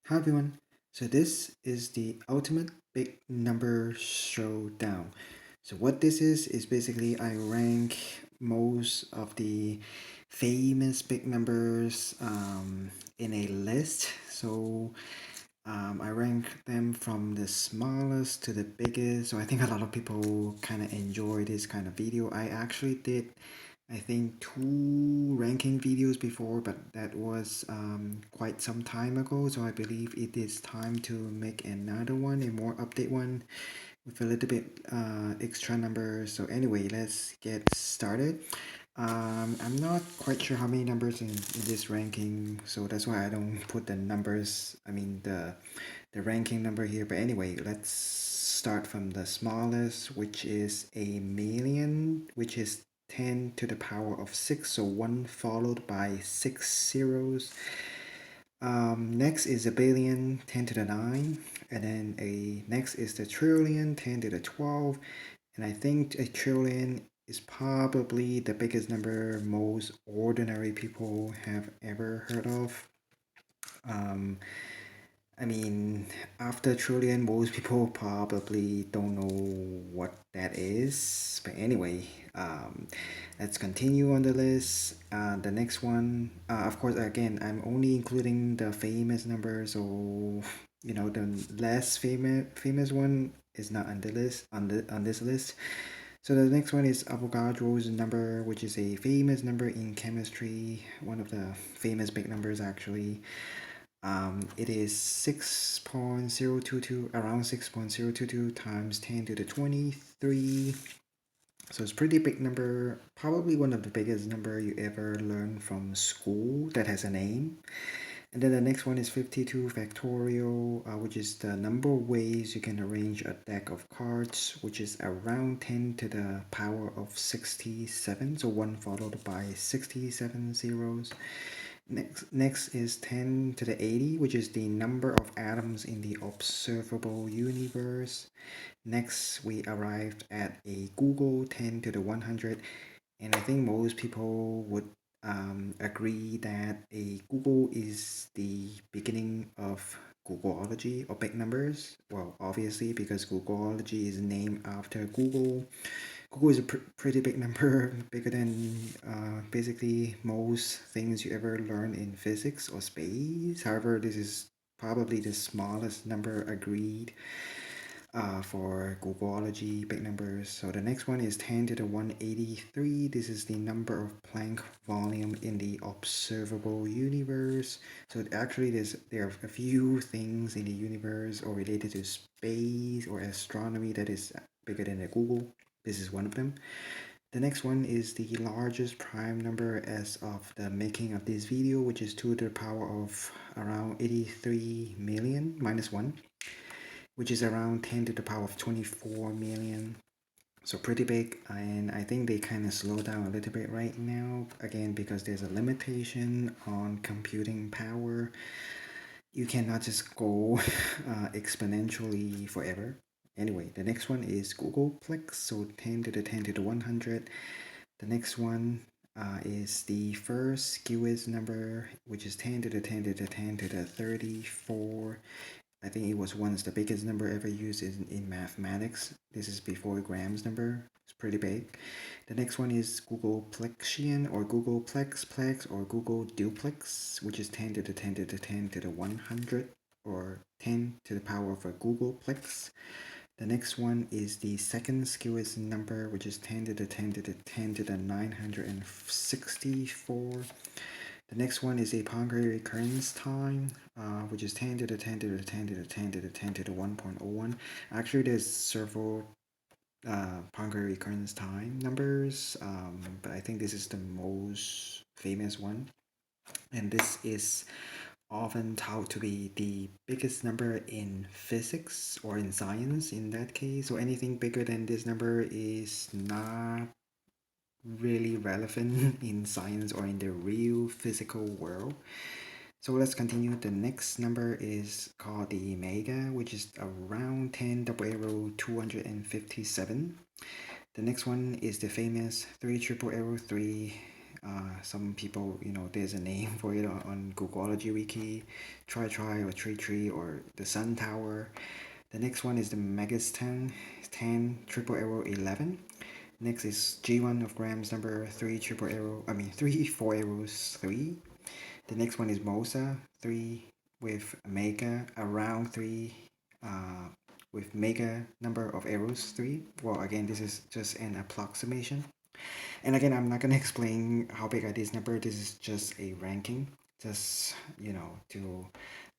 Hi everyone. So this is the ultimate big number showdown. So what this is basically I rank most of the famous big numbers in a list. So I rank them from the smallest to the biggest. So I think a lot of people kind of enjoy this kind of video. I actually did, I think, two ranking videos before, but that was quite some time ago. So I believe it is time to make another one, a more update one with a little bit extra numbers. So anyway, let's get started. I'm not quite sure how many numbers in this ranking, so that's why I don't put the numbers, I mean the ranking number here. But anyway, let's start from the smallest, which is a million, which is 10 to the power of 6, so 1 followed by 6 zeros. Next is a billion, 10 to the 9, and then next is the trillion, 10 to the 12, and I think a trillion is probably the biggest number most ordinary people have ever heard of. Um, I mean, after trillion, most people probably don't know what that is. But anyway, let's continue on the list. The next one, of course, again, I'm only including the famous numbers, so the less famous one is not on the list on this list. So the next one is Avogadro's number, which is a famous number in chemistry, one of the famous big numbers actually. It is 6.022, around 6.022 times 10 to the 23. So it's pretty big number, probably one of the biggest number you ever learn from school that has a name. And then the next one is 52 factorial, which is the number of ways you can arrange a deck of cards, which is around 10 to the power of 67. So 1 followed by 67 zeros. Next is 10 to the 80, which is the number of atoms in the observable universe. Next, we arrived at a Google 10 to the 100, and I think most people would agree that a Google is the beginning of Googleology or big numbers. Well, obviously, because Googleology is named after Google. Google is a pretty big number, bigger than basically most things you ever learn in physics or space. However, this is probably the smallest number agreed for Googleology big numbers. So the next one is 10 to the 183. This is the number of Planck volume in the observable universe. So actually there are a few things in the universe or related to space or astronomy that is bigger than the Google. This is one of them. The next one is the largest prime number as of the making of this video, which is 2 to the power of around 83 million minus 1, which is around 10 to the power of 24 million. So pretty big, and I think they kind of slow down a little bit right now, again, because there's a limitation on computing power. You cannot just go exponentially forever. Anyway, the next one is Googleplex, so 10 to the 10 to the 100. The next one is the first skewest number, which is 10 to the 10 to the 10 to the 34. I think it was once the biggest number ever used in mathematics. This is before Graham's number. It's pretty big. The next one is Googleplexian or Googleplex or Google Duplex, which is 10 to the 10 to the 10 to the 100 or 10 to the power of a Googleplex. The next one is the second skewest number, which is 10 to the 10 to the 10 to the 964. The next one is a Poincare recurrence time, which is 10 to the 10 to the 10 to the 10 to the 10 to the 1.01. Actually, there's several Poincare recurrence time numbers, but I think this is the most famous one. And this is often thought to be the biggest number in physics or in science in that case. So anything bigger than this number is not really relevant in science or in the real physical world. So let's continue. The next number is called the mega, which is around 10 double arrow 257. The next one is the famous 3 triple arrow 3, Some people, there's a name for it on Googleology Wiki, Try or Tree or the Sun Tower. The next one is the Megastan 10 Triple Arrow 11. Next is G1 of Grams number 3 Triple Arrow, 3 4 arrows 3. The next one is Mosa 3 with Mega around 3 uh, with Mega number of arrows 3. Well, again, this is just an approximation. And again, I'm not gonna explain how big are these numbers. This is just a ranking, just to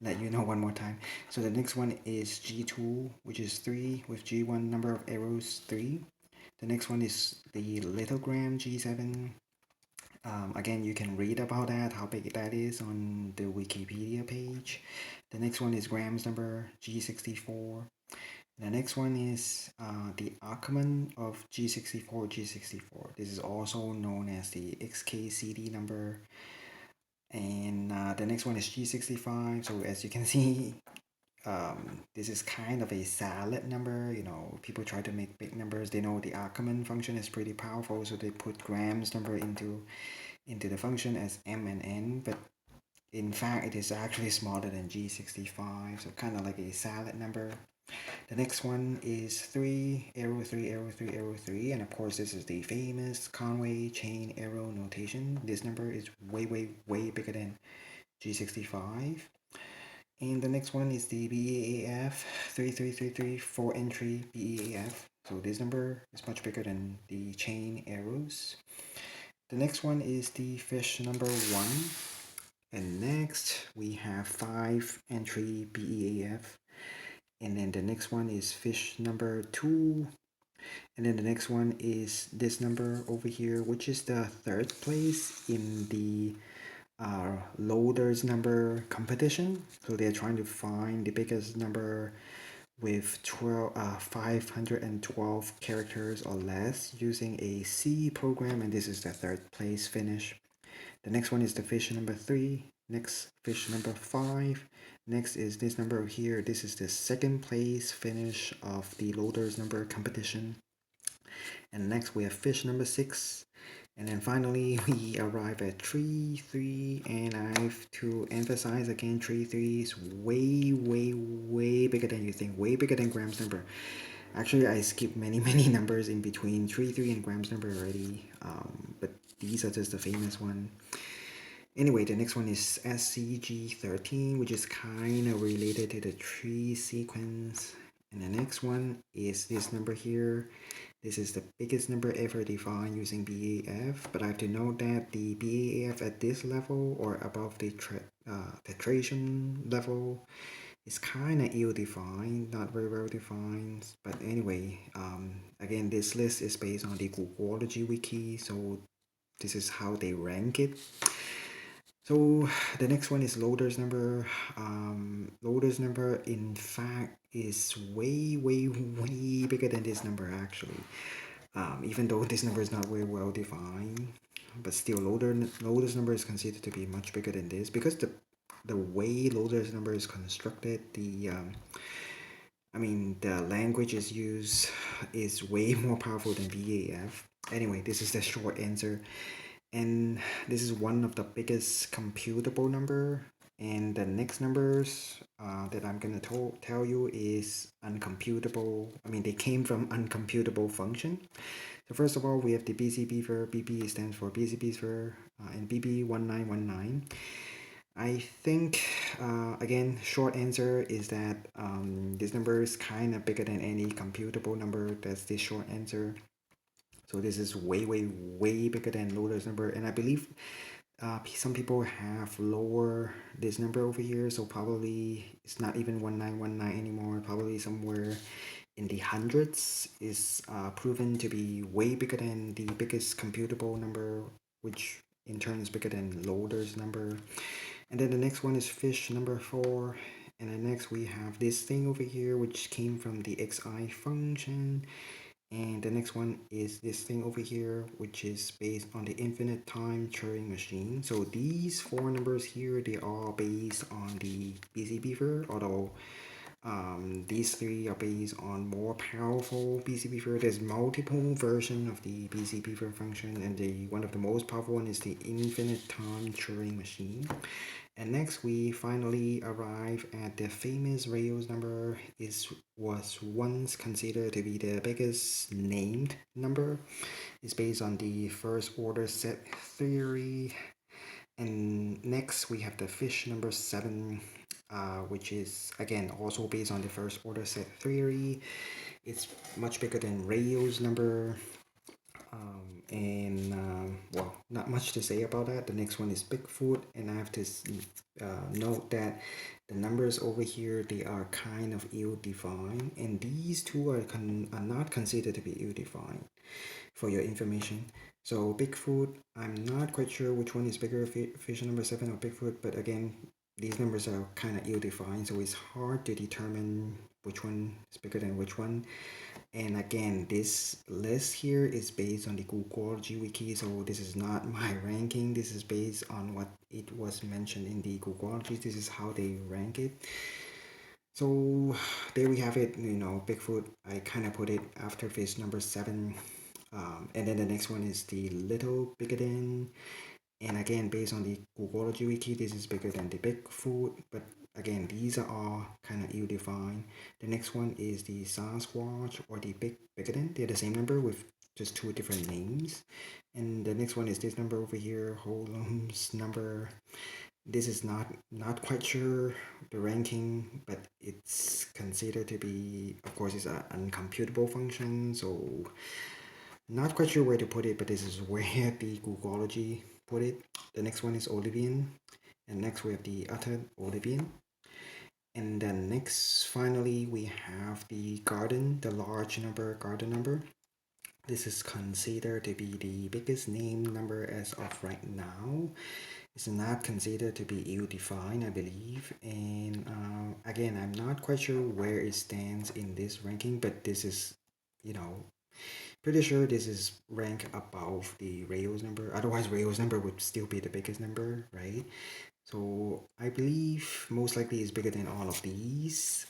let you know one more time. So the next one is G2, which is 3 with G1 number of arrows 3. The next one is the Littlegram G7. Again, you can read about that, how big that is on the Wikipedia page. The next one is Grams number G64. The next one is the Ackerman of G64. This is also known as the XKCD number. And the next one is G65. So as you can see, this is kind of a salad number. People try to make big numbers. They know the Ackerman function is pretty powerful, so they put grams number into the function as M and N. But in fact, it is actually smaller than G65, so kind of like a salad number. The next one is 3 arrow 3 arrow 3 arrow 3, and of course this is the famous Conway chain arrow notation. This number is way bigger than G65. And the next one is the BAAF 3333 4 entry BAAF. So this number is much bigger than the chain arrows. The next one is the fish number 1. And next we have 5 entry BEAF. And then the next one is fish number 2. And then the next one is this number over here, which is the third place in the loaders number competition. So they're trying to find the biggest number with 512 characters or less using a C program, and this is the third place finish. The next one is the fish number 3. Next, fish number 5. Next is this number here. This is the second place finish of the loaders number competition. And next we have fish number 6. And then finally we arrive at 3. And I have to emphasize again, 3 is way bigger than you think. Way bigger than grams number. Actually, I skipped many numbers in between 3 and grams number already. But these are just the famous one. Anyway, the next one is SCG13, which is kind of related to the tree sequence. And the next one is this number here. This is the biggest number ever defined using BAF, but I have to note that the BAF at this level or above the titration level is kind of ill-defined, not very well defined. But anyway, again, this list is based on the Googleology wiki, so this is how they rank it. So the next one is loaders number. Loaders number, in fact, is way bigger than this number actually. Even though this number is not very well defined, but still, loaders number is considered to be much bigger than this because the way loaders number is constructed, the language is used is way more powerful than BAF. Anyway, this is the short answer. And this is one of the biggest computable number. And the next numbers that I'm gonna tell you is uncomputable. They came from uncomputable function. So first of all, we have the BC Beaver. BB stands for BC Beaver, and BB1919. I think, again, short answer is that this number is kind of bigger than any computable number. That's the short answer. So this is way bigger than loaders number, and I believe some people have lower this number over here, so probably it's not even 1919 anymore. Probably somewhere in the hundreds is proven to be way bigger than the biggest computable number, which in turn is bigger than loaders number. And then the next one is fish number 4. And then next we have this thing over here, which came from the XI function. And the next one is this thing over here, which is based on the infinite time Turing machine. So these 4 numbers here, they are based on the BC Beaver, although These three are based on more powerful BCP4. There's multiple versions of the BCP4 function, and one of the most powerful one is the infinite time Turing machine. And next, we finally arrive at the famous Rails number. Was once considered to be the biggest named number. It's based on the first order set theory. And next, we have the fish number 7, which is again also based on the first order set theory. It's much bigger than Rails number. Well, not much to say about that. The next one is Bigfoot, and I have to note that the numbers over here, they are kind of ill-defined, and these two are not considered to be ill-defined, for your information. So Bigfoot, I'm not quite sure which one is bigger, fish number 7 or Bigfoot, but again, these numbers are kind of ill-defined, so it's hard to determine which one is bigger than which one. And again, this list here is based on the Googleology wiki, so this is not my ranking. This is based on what it was mentioned in the Googleology. This is how they rank it. So there we have it. Bigfoot, I kind of put it after fish number 7. And then the next one is the little Bigoden. And again, based on the Googleology wiki, this is bigger than the Bigfoot, but again, these are all kind of ill-defined. The next one is the Sasquatch or the Bigoden. They're the same number with just two different names. And the next one is this number over here, Holmes number. This is not quite sure the ranking, but it's considered to be, of course, it's an uncomputable function, so not quite sure where to put it, but this is where the Googleology put it. The next one is Olivian, and next we have the uttered Olivian. And then next, finally, we have the garden, the large number, garden number. This is considered to be the biggest name number as of right now. It's not considered to be ill-defined, I believe. And again, I'm not quite sure where it stands in this ranking, but this is, pretty sure this is rank above the Rails number. Otherwise, Rails number would still be the biggest number, right? So I believe most likely is bigger than all of these.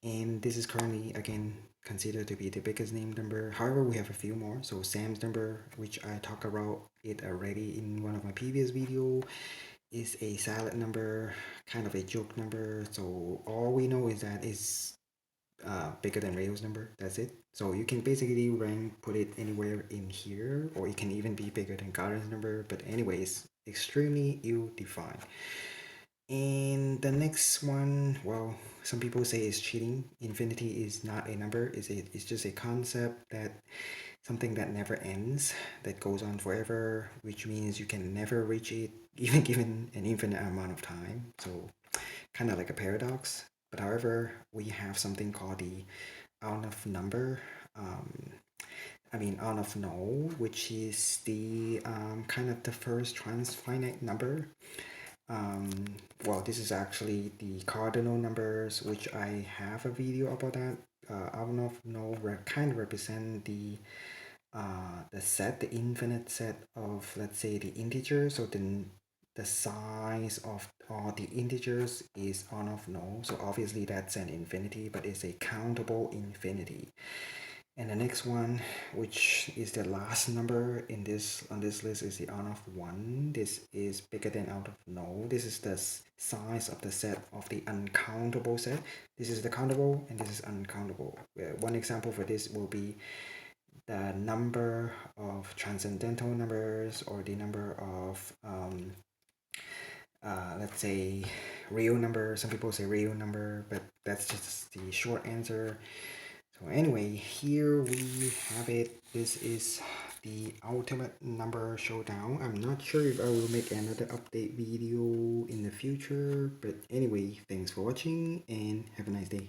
And this is currently, again, considered to be the biggest name number. However, we have a few more. So Sam's number, which I talked about it already in one of my previous video, is a silent number, kind of a joke number. So all we know is that it's bigger than Rails number. That's it. So you can basically put it anywhere in here, or it can even be bigger than Garden's number. But anyways, extremely ill-defined. And the next one, well, some people say it's cheating. Infinity is not a number. It's just a concept that something that never ends, that goes on forever, which means you can never reach it, even given an infinite amount of time. So kind of like a paradox. But however, we have something called the out of number. Out of null, which is the kind of the first transfinite number. Well, this is actually the cardinal numbers, which I have a video about that. Out of null kind of represent the set, the infinite set of, let's say, the integers. So the size of all the integers is on of null. So obviously that's an infinity, but it's a countable infinity. And the next one, which is the last number on this list, is the out of 1. This is bigger than out of null. This is the size of the set of the uncountable set. This is the countable, and this is uncountable. One example for this will be the number of transcendental numbers, or the number of let's say real number. Some people say real number, but that's just the short answer. So anyway, here we have it. This is the ultimate number showdown. I'm not sure if I will make another update video in the future, but anyway, thanks for watching and have a nice day.